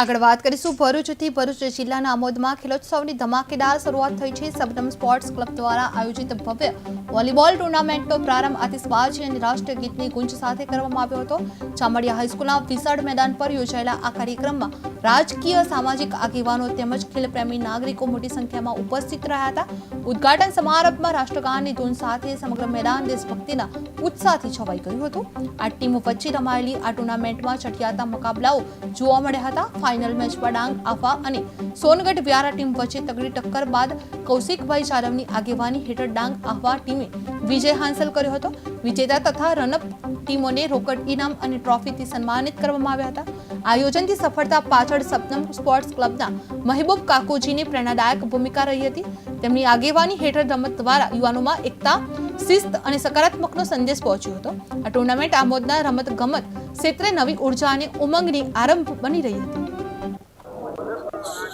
આગળ વાત કરીશું ભરૂચથી। ભરૂચ જિલ્લાના આમોદમાં ખેલોત્સવની ધમાકેદાર શરૂઆત થઈ છે। સબનમ સ્પોર્ટ્સ ક્લબ દ્વારા આયોજિત ભવ્ય વોલીબોલ ટુર્નામેન્ટનો પ્રારંભ આતિશબાજી અને રાષ્ટ્રીય ગીતની ગુંજ સાથે કરવામાં આવ્યો હતો। ચામડિયા હાઈસ્કૂલના વિશાળ મેદાન પર યોજાયેલા આ કાર્યક્રમમાં રાજકીય સામાજિક આગેવાનો તેમજ ખેલપ્રેમી નાગરિકો મોટી સંખ્યામાં ઉપસ્થિત રહ્યા હતા। ઉદ્ઘાટન સમારંભમાં રાષ્ટ્રગાનની ધૂન સાથે સમગ્ર મેદાન દેશભક્તિના ઉત્સાહથી છવાઈ ગયું હતું। આ ટીમો વચ્ચે રમાયેલી આ ટુર્નામેન્ટમાં ચટિયાતા મુકાબલાઓ જોવા મળ્યા હતા। फाइनल मैच पर डांग आफा અને સોનગઢ વ્યારા ટીમ વચ્ચે તગડી ટક્કર બાદ કૌશિકભાઈ ચારવની આગેવાની હેઠળ ડાંગ આફા ટીમે વિજય હાંસલ કર્યો હતો। વિજેતા તથા રનઅપ ટીમોને રોકડ ઇનામ અને ટ્રોફીથી સન્માનિત કરવામાં આવ્યા હતા। આયોજનથી સફળતા પાછળ સબનમ સ્પોર્ટ્સ ક્લબના મહેબૂબ કાકોજીની પ્રેરણાદાયક ભૂમિકા રહી હતી। તેમની આગેવાની હેઠળ રમત દ્વારા યુવાનોમાં એકતા, શિસ્ત અને સકારાત્મકનો સંદેશ પહોંચ્યો હતો। આ ટુર્નામેન્ટ આમોદના રમત ગમત ક્ષેત્રે નવી ઉર્જા અને ઉમંગની આરંભ બની રહી હતી।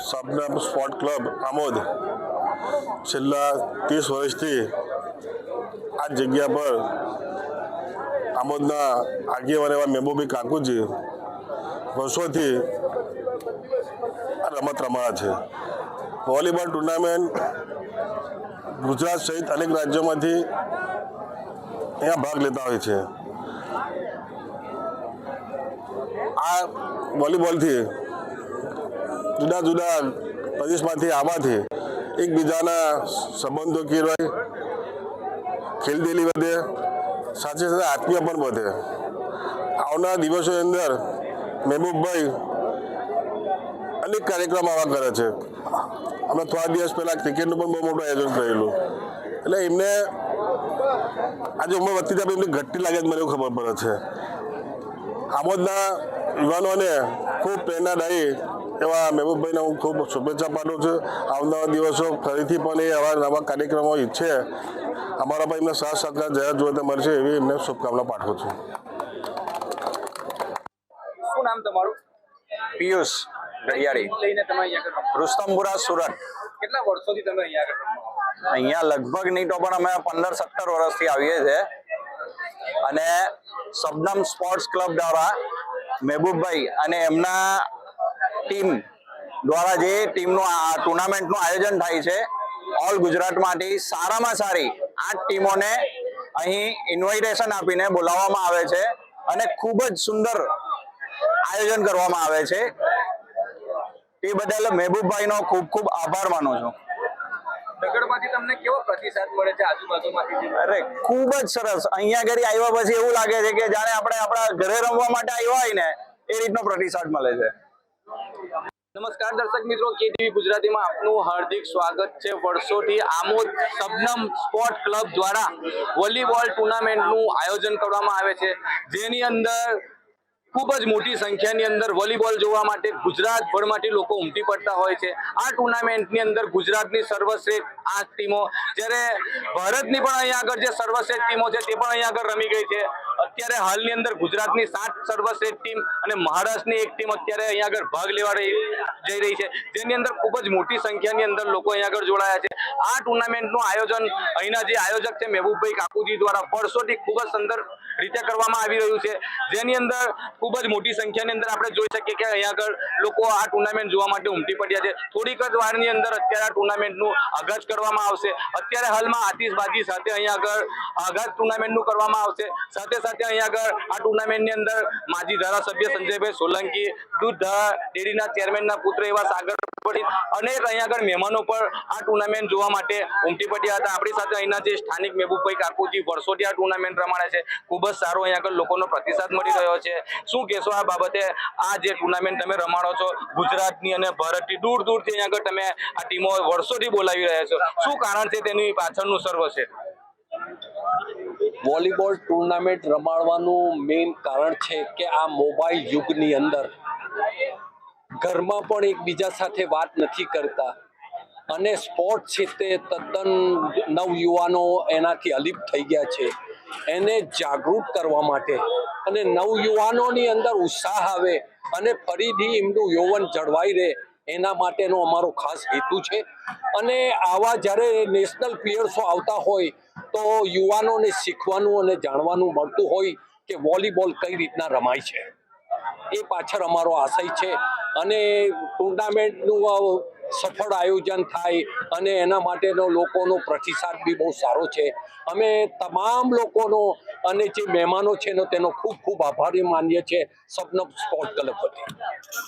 सबनम स्पोर्ट क्लब आमोद छेल्ला 30 वर्षथी आ जग्या पर आमोदना આગેવાન એવા મહેબૂબી કાકુજી વર્ષોથી રમત રમાડે છે। વોલીબોલ ટુર્નામેન્ટ ગુજરાત સહિત અનેક રાજ્યોમાંથી અહીંયા ભાગ લેતા હોય છે। આ વોલીબોલથી જુદા જુદા પ્રદેશમાંથી આવવાથી એકબીજાના સંબંધો કેળવાય, ખેલદિલી વધે, સાથે સાથે આત્મીય પણ વધે। આવનારા દિવસોની અંદર મહેબૂબભાઈ અનેક કાર્યક્રમ આવા કરે છે। અમે થોડા દિવસ પહેલાં ક્રિકેટનું પણ બહુ મોટું આયોજન કરેલું, એટલે એમને આજે ઉંમર વધતી જાય એમની ઘટતી લાગે મને એવું ખબર પડે છે। આમોદના યુવાનોને ખૂબ પ્રેરણાદાયી એવા મહેબૂબભાઈને હું ખૂબ શુભેચ્છા પાઠવું છું। આવનારા દિવસો ફરીથી પણ એ આવા નવા કાર્યક્રમો ઈચ્છે, અમારા પણ એમને સાથ સહકાર જયા જોવા મળશે એવી એમને શુભકામના પાઠવું છું। શું નામ તમારું? પિયુષ ગડિયાળી, લઈને તમે અહીંયા રુસ્તમપુરા, સુરત। કેટલા વર્ષોથી તમે અહીંયા લગભગ નહીં તો પણ અમે 15-17 વર્ષથી આવીએ છીએ અને સબનમ સ્પોર્ટ્સ ક્લબ દ્વારા મહેબૂબભાઈ અને એમના ટીમ દ્વારા જે ટીમનું આ ટુર્નામેન્ટનું આયોજન થાય છે, ઓલ ગુજરાતમાંથી સારામાં સારી 8 ટીમોને અહીં ઇન્વિટેશન આપીને બોલાવવામાં આવે છે અને ખૂબ જ સુંદર આયોજન કરવામાં આવે છે। એ બદલ મહેબૂબભાઈનો ખૂબ ખૂબ આભાર માનું છું। નગરમાંથી તમને કેવો પ્રતિસાદ મળે છે આજુબાજુમાંથી? અરે ખૂબ જ સરસ। અહીંયા ઘરે આવ્યા પછી એવું લાગે છે કે જાણે આપણે આપણા ઘરે રમવા માટે આવ્યા હોય ને એ રીતનો પ્રતિસાદ મળે છે। નમસ્કાર દર્શક મિત્રો, કેટીવી ગુજરાતીમાં આપનું હાર્દિક સ્વાગત છે। વર્ષોથી આમોદ સબનમ સ્પોર્ટ ક્લબ દ્વારા વોલીબોલ ટુર્નામેન્ટનું આયોજન કરવામાં આવે છે, જેની અંદર ખૂબ જ મોટી સંખ્યાની અંદર વોલીબોલ જોવા માટે ગુજરાતભરમાંથી લોકો ઉમટી પડતા હોય છે। આ ટુર્નામેન્ટની અંદર ગુજરાતની સર્વશ્રેષ્ઠ 8 ટીમો, જ્યારે ભારતની પણ અહીંયા આગળ જે સર્વશ્રેષ્ઠ ટીમો છે તે પણ અહીંયા આગળ રમી ગઈ છે। અત્યારે હાલની અંદર ગુજરાતની 7 સર્વશ્રેષ્ઠ ટીમ અને મહારાષ્ટ્રની એક ટીમ અત્યારે અહીંયા આગળ ભાગ લેવા જઈ રહી છે, જેની અંદર ખૂબ જ મોટી સંખ્યાની અંદર લોકો અહીંયા આગળ જોડાયા છે। આ ટુર્નામેન્ટનું આયોજન અહીંના જે આયોજક છે મહેબૂબભાઈ કાકુજી દ્વારા વર્ષોથી ખૂબ જ સુંદર રીતે કરવામાં આવી રહ્યું છે, જેની અંદર ખૂબ જ મોટી સંખ્યાની અંદર આપણે જોઈ શકીએ કે અહીંયા આગળ લોકો આ ટુર્નામેન્ટ જોવા માટે ઉમટી પડ્યા છે। થોડીક જ વારની અંદર અત્યારે આ ટુર્નામેન્ટનું આગાજ કરવામાં આવશે। અત્યારે હાલમાં આતિશબાજી સાથે અહીંયા આગળ આગાજ ટુર્નામેન્ટનું કરવામાં આવશે। સાથે સાથે અહીંયા આગળ આ ટુર્નામેન્ટની અંદર માજી ધારાસભ્ય સંજયભાઈ સોલંકી, દૂધ ડેરીના ચેરમેનના પુત્ર એવા સાગર અનેક અહીંયા આગળ મહેમાનો પર આ ટુર્નામેન્ટ જોવા માટે ઉમટી પડ્યા હતા। આપણી સાથે અહીંના જે સ્થાનિક મહેબૂબભાઈ કાકુજી વર્ષોથી આ ટુર્નામેન્ટ રમાડે છે, ખૂબ જ સારો અહીંયા આગળ લોકોનો પ્રતિસાદ મળી રહ્યો છે। શું કહેશો આ બાબતે? આ જે ટુર્નામેન્ટ તમે રમાડો છો, ગુજરાતની અને ભારતની દૂર દૂરથી અહીંયા આગળ તમે આ ટીમો વર્ષોથી બોલાવી રહ્યા છો, શું કારણ છે તેની પાછળનું સર્વ છે? વોલીબોલ ટુર્નામેન્ટ રમાડવાનું મેઇન કારણ છે કે આ મોબાઈલ યુગની અંદર ઘરમાં પણ એકબીજા સાથે વાત નથી કરતા અને સ્પોર્ટ છે તે તદ્દન નવયુવાનો એનાથી અલિપ્ત થઈ ગયા છે। એને જાગૃત કરવા માટે અને નવયુવાનોની અંદર ઉત્સાહ આવે અને ફરીથી એમનું યૌવન જળવાઈ રહે એના માટેનો અમારો ખાસ હેતુ છે। અને આવા જ્યારે નેશનલ પ્લેયર્સો આવતા હોય તો યુવાનોને શીખવાનું અને જાણવાનું મળતું હોય કે વોલીબોલ કઈ રીતના રમાય છે। એ પાછળ અમારો આશય છે અને ટુર્નામેન્ટનું સફળ આયોજન થાય અને એના માટેનો લોકોનો પ્રતિસાદ બી બહુ સારો છે. અમે તમામ લોકોનો અને જે મહેમાનો છે તેનો ખૂબ ખૂબ આભારી માનીએ છીએ સબનમ સ્પોર્ટ ક્લબ વતી.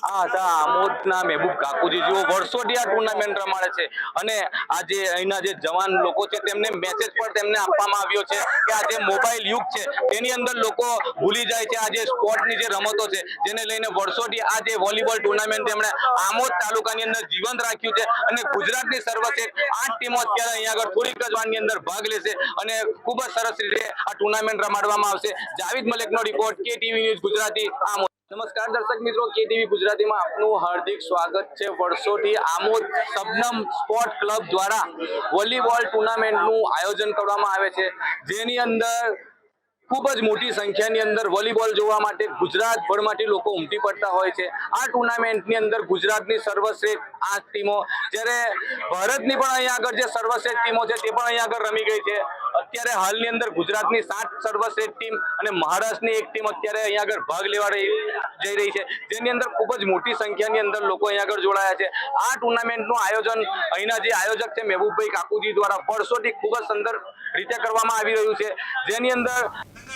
આ હતા આમોદના મહેબૂબ કાકુજી, જેઓ વર્ષોથી આ ટુર્નામેન્ટ રમાડે છે અને આજે અહીંના જે જવાન લોકો છે તેમને મેસેજ પણ તેમને આપવામાં આવ્યો છે કે આ જે મોબાઈલ યુગ છે તેની અંદર લોકો ભૂલી જાય છે આ જે સ્પોર્ટની જે રમતો છે, જેને લઈને વર્ષોથી આ જે વોલીબોલ ટુર્નામેન્ટ તેમણે આમોદ તાલુકાની અંદર જીવંત રાખ્યું છે અને ગુજરાતની સર્વશ્રેષ્ઠ 8 ટીમો અત્યારે અહીંયા આગળ થોડીક જ વારની અંદર ભાગ લેશે અને ખૂબ જ સરસ રીતે આ ટુર્નામેન્ટ રમાડવામાં આવશે. જાવેદ મલિકનો report, KTV news Gujarati, Amod. નમસ્કાર દર્શક મિત્રો, કેટીવી ગુજરાતીમાં આપનું હાર્દિક સ્વાગત છે. વર્ષોથી આમોદ શબનમ સ્પોર્ટ ક્લબ દ્વારા વોલીબોલ ટુર્નામેન્ટનું આયોજન કરવામાં આવે છે, જેની અંદર ખૂબ જ મોટી સંખ્યાની અંદર વોલીબોલ જોવા માટે ગુજરાતભરમાંથી લોકો ઉમટી પડતા હોય છે. આ ટુર્નામેન્ટની અંદર ગુજરાતની સર્વશ્રેષ્ઠ 8 ટીમો, જ્યારે ભારતની પણ અહીંયા આગળ જે સર્વશ્રેષ્ઠ ટીમો છે તે પણ અહીંયા આગળ રમી ગઈ છે. અત્યારે હાલની અંદર ગુજરાતની 7 સર્વશ્રેષ્ઠ ટીમ અને મહારાષ્ટ્રની એક ટીમ અત્યારે અહીંયા આગળ ભાગ લેવા જઈ રહી છે, જેની અંદર ખૂબ જ મોટી સંખ્યાની અંદર લોકો અહીંયા આગળ જોડાયા છે. આ ટુર્નામેન્ટનું આયોજન અહીંના જે આયોજક છે મહેબૂબભાઈ કાકુજી દ્વારા વર્ષોથી ખૂબ જ સુંદર રીતે કરવામાં આવી રહ્યું છે, જેની અંદર